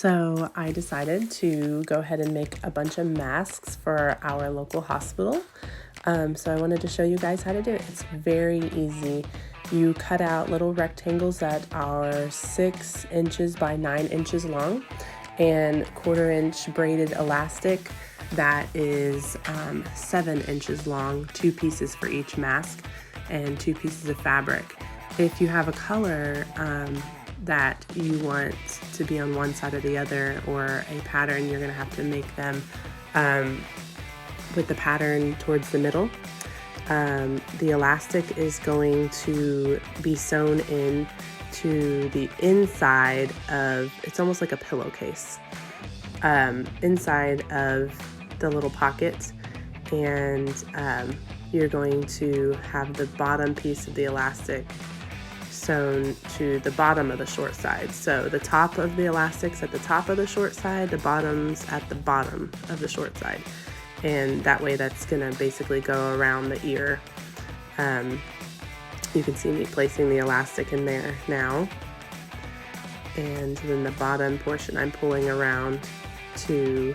So I decided to go ahead and make a bunch of masks for our local hospital. So I wanted to show you guys how to do it. It's very easy. You cut out little rectangles that are 6 inches by 9 inches long and 1/4 inch braided elastic that is 7 inches long, 2 pieces for each mask and 2 pieces of fabric. If you have a color that you want to be on one side or the other, or a pattern, you're going to have to make them with the pattern towards the middle. The elastic is going to be sewn in to the inside of, it's almost like a pillowcase, inside of the little pockets, and you're going to have the bottom piece of the elastic sewn to the bottom of the short side. So the top of the elastic's at the top of the short side, the bottom's at the bottom of the short side. And that way that's gonna basically go around the ear. You can see me placing the elastic in there now. And then the bottom portion I'm pulling around to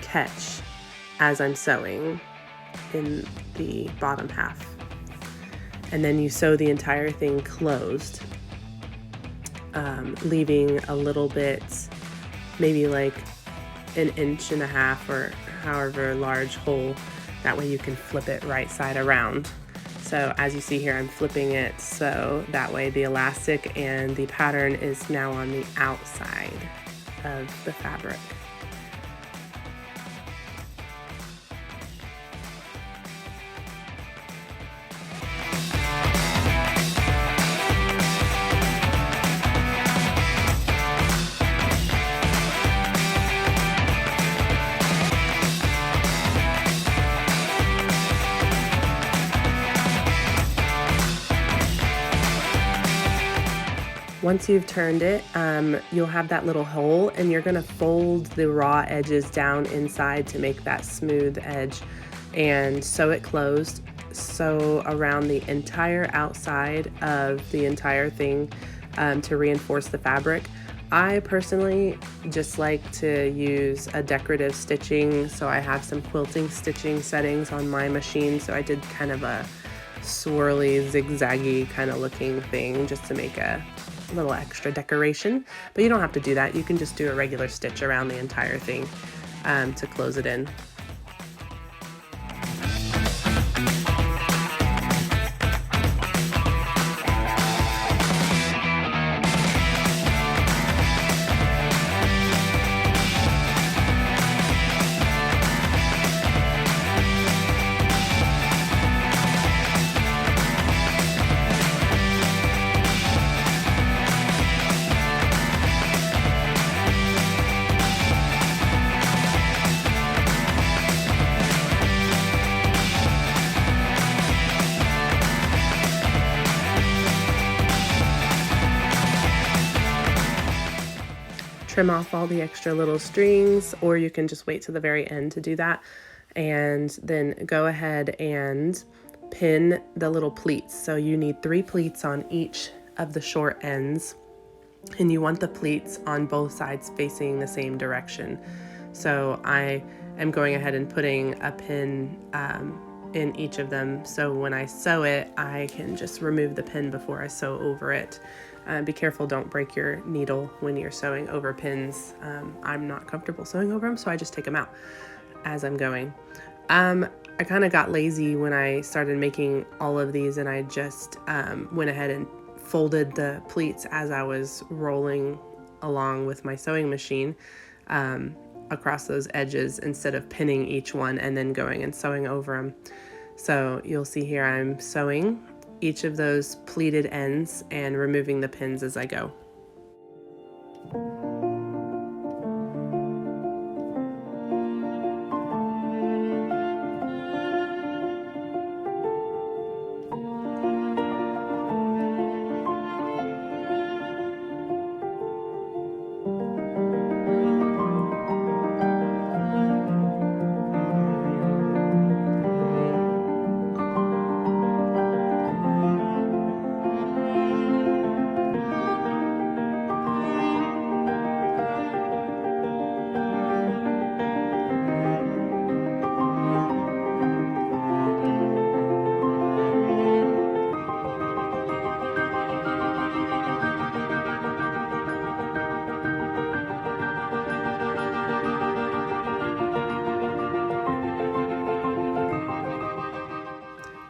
catch as I'm sewing in the bottom half. And then you sew the entire thing closed, leaving a little bit, maybe like 1.5 inches or however large hole. That way you can flip it right side around. So as you see here, I'm flipping it so that way the elastic and the pattern is now on the outside of the fabric. Once you've turned it, you'll have that little hole, and you're gonna fold the raw edges down inside to make that smooth edge and sew it closed. Sew around the entire outside of the entire thing to reinforce the fabric. I personally just like to use a decorative stitching, so I have some quilting stitching settings on my machine, so I did kind of a swirly, zigzaggy kind of looking thing just to make a little extra decoration, but you don't have to do that. You can just do a regular stitch around the entire thing to close it in. Trim off all the extra little strings, or you can just wait to the very end to do that, and then go ahead and pin the little pleats. So you need 3 pleats on each of the short ends, and you want the pleats on both sides facing the same direction. So I am going ahead and putting a pin in each of them, so when I sew it, I can just remove the pin before I sew over it. Be careful, don't break your needle when you're sewing over pins. I'm not comfortable sewing over them, so I just take them out as I'm going. I kind of got lazy when I started making all of these, and I just went ahead and folded the pleats as I was rolling along with my sewing machine across those edges, instead of pinning each one and then going and sewing over them. So you'll see here I'm sewing each of those pleated ends and removing the pins as I go.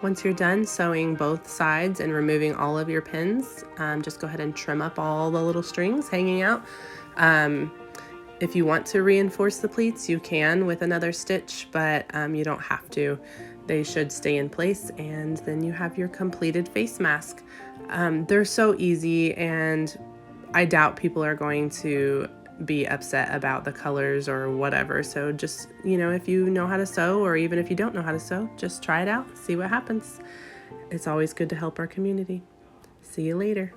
Once you're done sewing both sides and removing all of your pins, just go ahead and trim up all the little strings hanging out. If you want to reinforce the pleats, you can with another stitch, but you don't have to. They should stay in place, and then you have your completed face mask. They're so easy, and I doubt people are going to be upset about the colors or whatever. So just, if you know how to sew, or even if you don't know how to sew, just try it out, see what happens. It's always good to help our community. See you later.